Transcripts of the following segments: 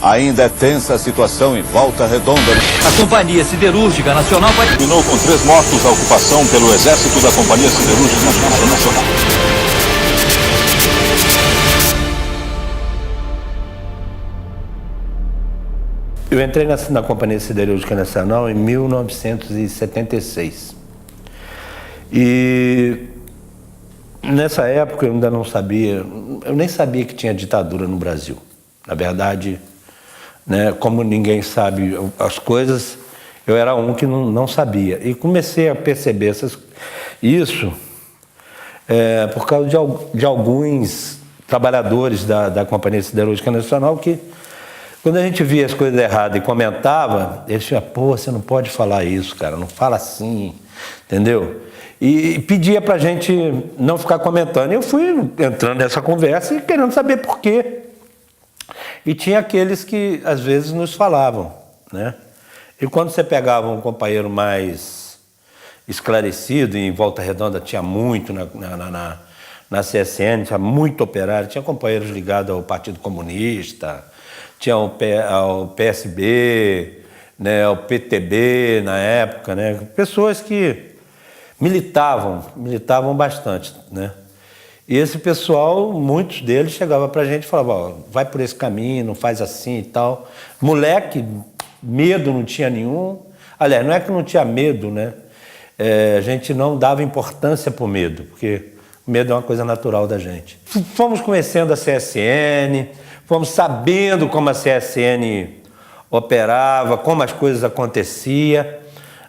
Ainda é tensa a situação em Volta Redonda. A Companhia Siderúrgica Nacional vai... Terminou com 3 mortos a ocupação pelo Exército da Companhia Siderúrgica Nacional. Eu entrei na Companhia Siderúrgica Nacional em 1976. E nessa época eu ainda não sabia, eu nem sabia que tinha ditadura no Brasil. Na verdade, né, como ninguém sabe as coisas, eu era um que não sabia. E comecei a perceber isso por causa de alguns trabalhadores da Companhia Siderúrgica Nacional que, quando a gente via as coisas erradas e comentava, eles diziam, pô, você não pode falar isso, cara, não fala assim, entendeu? E pedia pra gente não ficar comentando. E eu fui entrando nessa conversa e querendo saber por quê. E tinha aqueles que, às vezes, nos falavam, né? E quando você pegava um companheiro mais esclarecido, e em Volta Redonda tinha muito, na CSN, tinha muito operário, tinha companheiros ligados ao Partido Comunista, tinha ao PSB, né, ao PTB na época, né, pessoas que militavam bastante, né. E esse pessoal, muitos deles chegavam para a gente e falavam, ó, vai por esse caminho, não faz assim e tal. Moleque, medo não tinha nenhum. Aliás, não é que não tinha medo, né, a gente não dava importância para o medo, porque o medo é uma coisa natural da gente. Fomos conhecendo a CSN, fomos sabendo como a CSN operava, como as coisas aconteciam,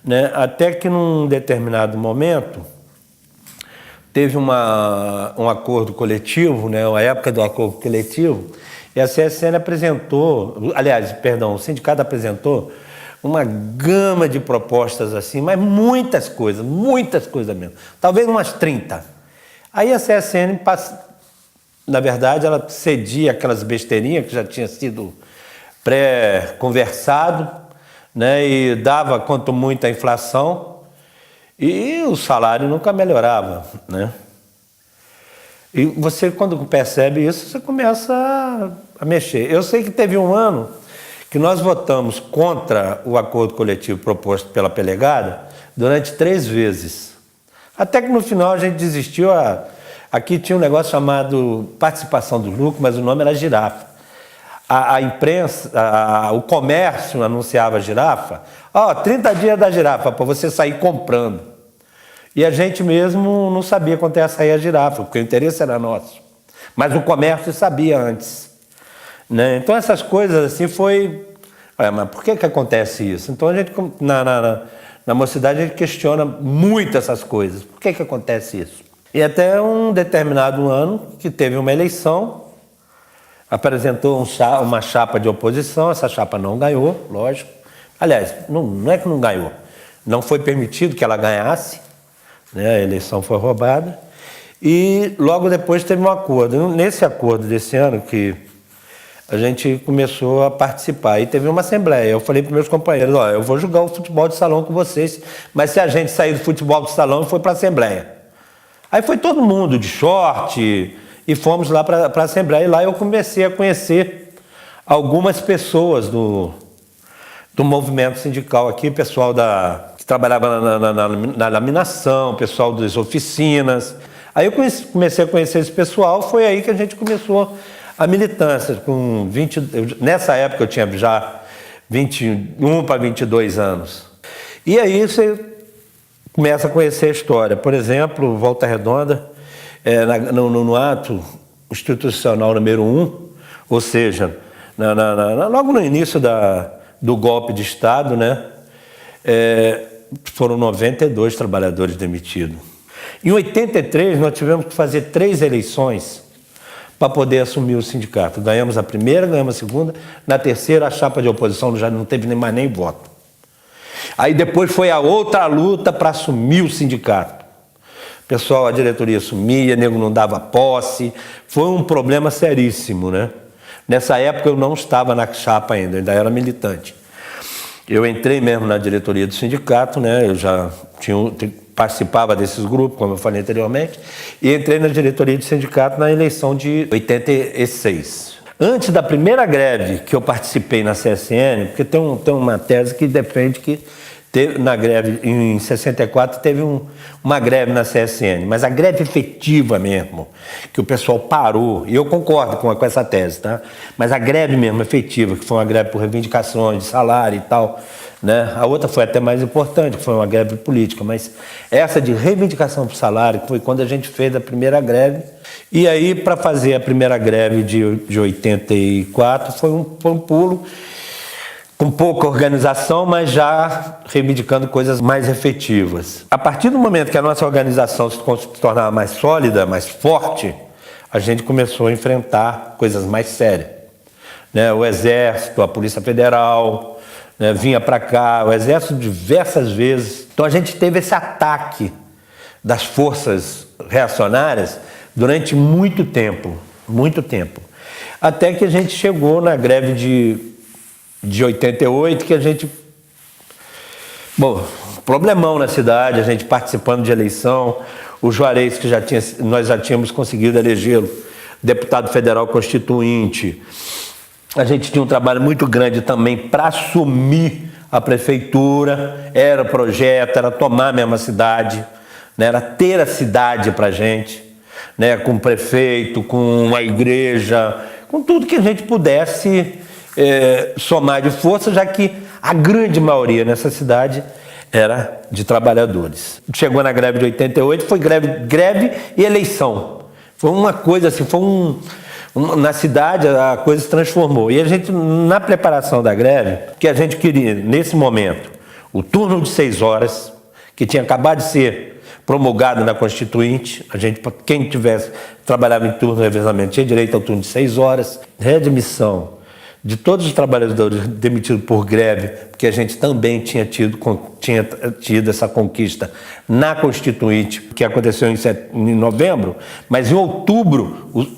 né? Até que num determinado momento teve um acordo coletivo, né? A época do acordo coletivo, e a CSN apresentou, aliás, perdão, o sindicato apresentou uma gama de propostas assim, mas muitas coisas mesmo, talvez umas 30. Aí a CSN na verdade, ela cedia aquelas besteirinhas que já tinha sido pré-conversado, né, e dava quanto muito a inflação, e o salário nunca melhorava, né? E você, quando percebe isso, você começa a mexer. Eu sei que teve um ano que nós votamos contra o acordo coletivo proposto pela Pelegada durante 3 vezes. Até que no final a gente desistiu. Aqui tinha um negócio chamado participação do lucro, mas o nome era girafa. A imprensa, o comércio anunciava a girafa. Ó, 30 dias da girafa para você sair comprando. E a gente mesmo não sabia quanto ia sair a girafa, porque o interesse era nosso. Mas o comércio sabia antes, né? Então essas coisas assim foi... Olha, mas por que acontece isso? Então a gente, na mocidade, a gente questiona muito essas coisas. Por que acontece isso? E até um determinado ano que teve uma eleição, apresentou uma chapa de oposição, essa chapa não ganhou, lógico. Aliás, não é que não ganhou, não foi permitido que ela ganhasse, né? A eleição foi roubada. E logo depois teve um acordo. Nesse acordo desse ano que a gente começou a participar, e teve uma assembleia. Eu falei para meus companheiros, ó, eu vou jogar o futebol de salão com vocês, mas se a gente sair do futebol de salão, foi para a assembleia. Aí foi todo mundo de short e fomos lá para a Assembleia. E lá eu comecei a conhecer algumas pessoas do movimento sindical aqui, pessoal que trabalhava na laminação, pessoal das oficinas. Aí eu comecei a conhecer esse pessoal, foi aí que a gente começou a militância. Nessa época eu tinha já 21 para 22 anos. E aí você começa a conhecer a história. Por exemplo, Volta Redonda, no ato institucional número 1, ou seja, logo no início do golpe de Estado, né, foram 92 trabalhadores demitidos. Em 83, nós tivemos que fazer 3 eleições para poder assumir o sindicato. Ganhamos a primeira, ganhamos a segunda, na terceira a chapa de oposição já não teve mais nem voto. Aí depois foi a outra luta para assumir o sindicato. Pessoal, a diretoria assumia, nego não dava posse. Foi um problema seríssimo, né? Nessa época eu não estava na chapa ainda, ainda era militante. Eu entrei mesmo na diretoria do sindicato, né? Eu já participava desses grupos, como eu falei anteriormente, e entrei na diretoria do sindicato na eleição de 86. Antes da primeira greve que eu participei na CSN, porque tem uma tese que defende que na greve em 64 teve uma greve na CSN, mas a greve efetiva mesmo, que o pessoal parou, e eu concordo com essa tese, tá? Mas a greve mesmo efetiva, que foi uma greve por reivindicações de salário e tal, né? A outra foi até mais importante, que foi uma greve política, mas essa de reivindicação por salário foi quando a gente fez a primeira greve. E aí, para fazer a primeira greve de 84, foi um pulo, com pouca organização, mas já reivindicando coisas mais efetivas. A partir do momento que a nossa organização se tornava mais sólida, mais forte, a gente começou a enfrentar coisas mais sérias, né? O Exército, a Polícia Federal, né, vinha para cá, o Exército diversas vezes. Então a gente teve esse ataque das forças reacionárias durante muito tempo, até que a gente chegou na greve de 88, que a gente... Bom, problemão na cidade, a gente participando de eleição, o Juarez, que nós já tínhamos conseguido elegê-lo, deputado federal constituinte. A gente tinha um trabalho muito grande também para assumir a prefeitura, era projeto, era tomar mesmo a cidade, né? Era ter a cidade para a gente, né? Com o prefeito, com a igreja, com tudo que a gente pudesse somar de força, já que a grande maioria nessa cidade era de trabalhadores. Chegou na greve de 88, foi greve e eleição. Foi uma coisa assim, na cidade a coisa se transformou. E a gente, na preparação da greve, que a gente queria, nesse momento, o turno de 6 horas, que tinha acabado de ser promulgado na Constituinte, quem trabalhava em turno de revezamento tinha direito ao turno de 6 horas, readmissão de todos os trabalhadores demitidos por greve, porque a gente também tinha tido essa conquista na Constituinte, que aconteceu em novembro, mas em outubro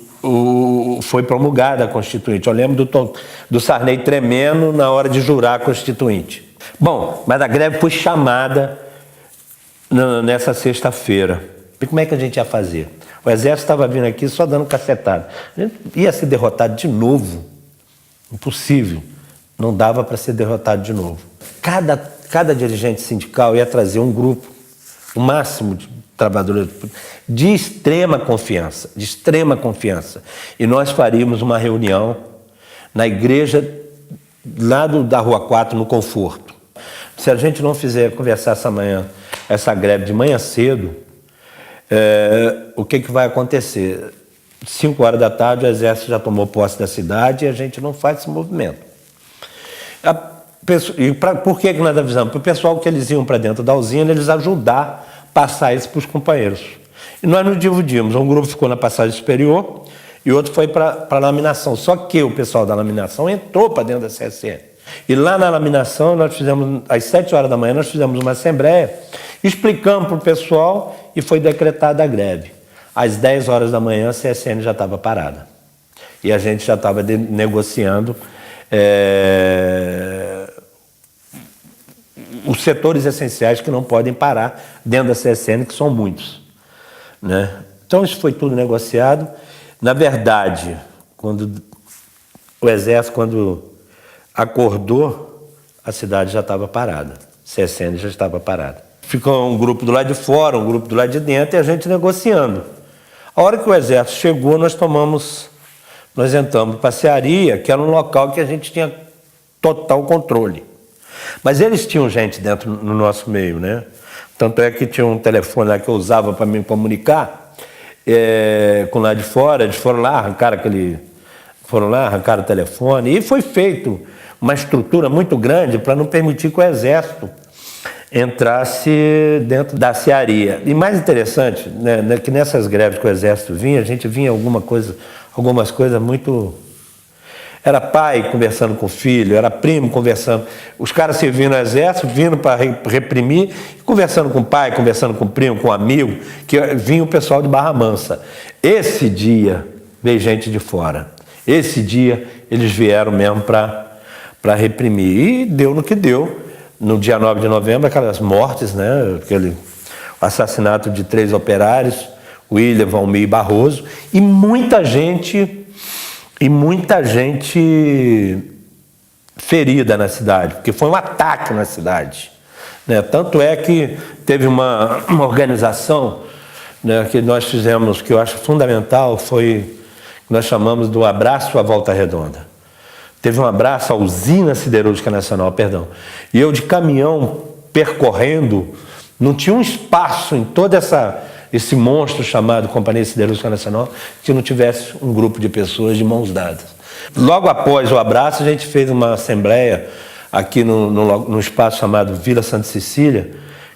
foi promulgada a Constituinte. Eu lembro do Sarney tremendo na hora de jurar a Constituinte. Bom, mas a greve foi chamada nessa sexta-feira. E como é que a gente ia fazer? O Exército estava vindo aqui só dando cacetada. A gente ia ser derrotado de novo. Impossível. Não dava para ser derrotado de novo. Cada dirigente sindical ia trazer um grupo, o máximo de trabalhadores de extrema confiança, E nós faríamos uma reunião na igreja lá da Rua 4, no Conforto. Se a gente não conversar essa greve de manhã cedo, o que vai acontecer? 5 horas da tarde o Exército já tomou posse da cidade e a gente não faz esse movimento. Por que nós avisamos? Para o pessoal que eles iam para dentro da usina, eles ajudar a passar isso para os companheiros. E nós nos dividimos, um grupo ficou na passagem superior e outro foi para a laminação. Só que o pessoal da laminação entrou para dentro da CSN. E lá na laminação, nós fizemos, às 7 horas da manhã, nós fizemos uma assembleia, explicamos para o pessoal e foi decretada a greve. Às 10 horas da manhã, a CSN já estava parada. E a gente já estava negociando os setores essenciais que não podem parar dentro da CSN, que são muitos, né? Então, isso foi tudo negociado. Na verdade, o Exército, quando acordou, a cidade já estava parada. A CSN já estava parada. Ficou um grupo do lado de fora, um grupo do lado de dentro, e a gente negociando. A hora que o Exército chegou, nós entramos para a Cearia, que era um local que a gente tinha total controle. Mas eles tinham gente dentro no nosso meio, né? Tanto é que tinha um telefone lá que eu usava para me comunicar com lá de fora. Eles foram lá, arrancaram o telefone. E foi feito uma estrutura muito grande para não permitir que o Exército entrasse dentro da Cearia. E mais interessante, né, que nessas greves que o Exército vinha, a gente vinha algumas coisas muito... Era pai conversando com o filho, era primo conversando. Os caras servindo no Exército, vindo para reprimir, conversando com o pai, conversando com o primo, com o amigo, que vinha o pessoal de Barra Mansa. Esse dia veio gente de fora. Esse dia eles vieram mesmo para reprimir. E deu no que deu. No dia 9 de novembro, aquelas mortes, né? O assassinato de 3 operários, William, Valmir e Barroso, e muita gente e muita gente ferida na cidade, porque foi um ataque na cidade, né? Tanto é que teve uma organização, né, que nós fizemos, que eu acho fundamental, foi que nós chamamos do Abraço à Volta Redonda. Teve um abraço à Usina Siderúrgica Nacional, perdão. E eu de caminhão percorrendo, não tinha um espaço em todo esse monstro chamado Companhia Siderúrgica Nacional que não tivesse um grupo de pessoas de mãos dadas. Logo após o abraço, a gente fez uma assembleia aqui no espaço chamado Vila Santa Cecília,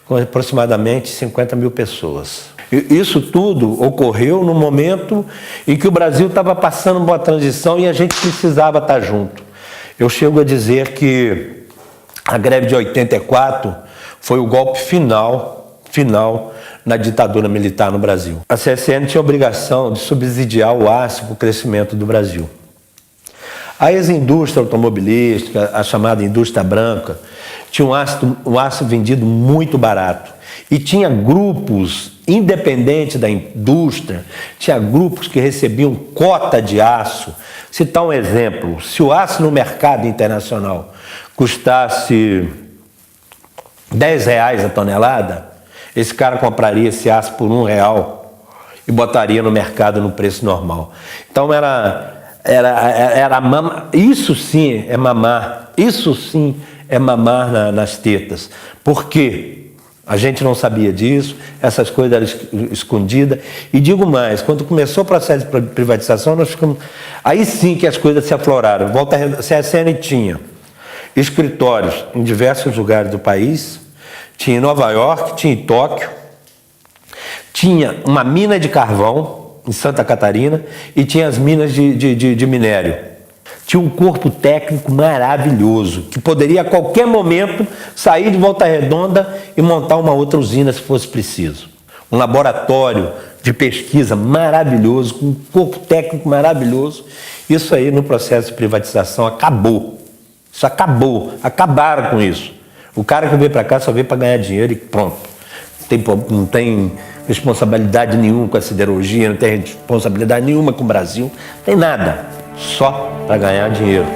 com aproximadamente 50 mil pessoas. Isso tudo ocorreu no momento em que o Brasil estava passando uma transição e a gente precisava estar junto. Eu chego a dizer que a greve de 84 foi o golpe final na ditadura militar no Brasil. A CSN tinha a obrigação de subsidiar o aço para o crescimento do Brasil. A ex-indústria automobilística, a chamada indústria branca, tinha um aço vendido muito barato. E tinha grupos, independente da indústria, tinha grupos que recebiam cota de aço. Citar um exemplo, se o aço no mercado internacional custasse R$10 a tonelada, esse cara compraria esse aço por R$1 e botaria no mercado no preço normal. Então isso sim é mamar, isso sim é mamar nas tetas. Por quê? A gente não sabia disso, essas coisas eram escondidas. E digo mais, quando começou o processo de privatização, nós ficamos... Aí sim que as coisas se afloraram. A CSN tinha escritórios em diversos lugares do país, tinha em Nova York, tinha em Tóquio, tinha uma mina de carvão em Santa Catarina e tinha as minas de minério. Tinha um corpo técnico maravilhoso, que poderia a qualquer momento sair de Volta Redonda e montar uma outra usina se fosse preciso. Um laboratório de pesquisa maravilhoso, com um corpo técnico maravilhoso. Isso aí no processo de privatização acabou. Isso acabou, acabaram com isso. O cara que veio para cá só veio para ganhar dinheiro e pronto. Não tem responsabilidade nenhuma com a siderurgia, não tem responsabilidade nenhuma com o Brasil, não tem nada. Só para ganhar dinheiro.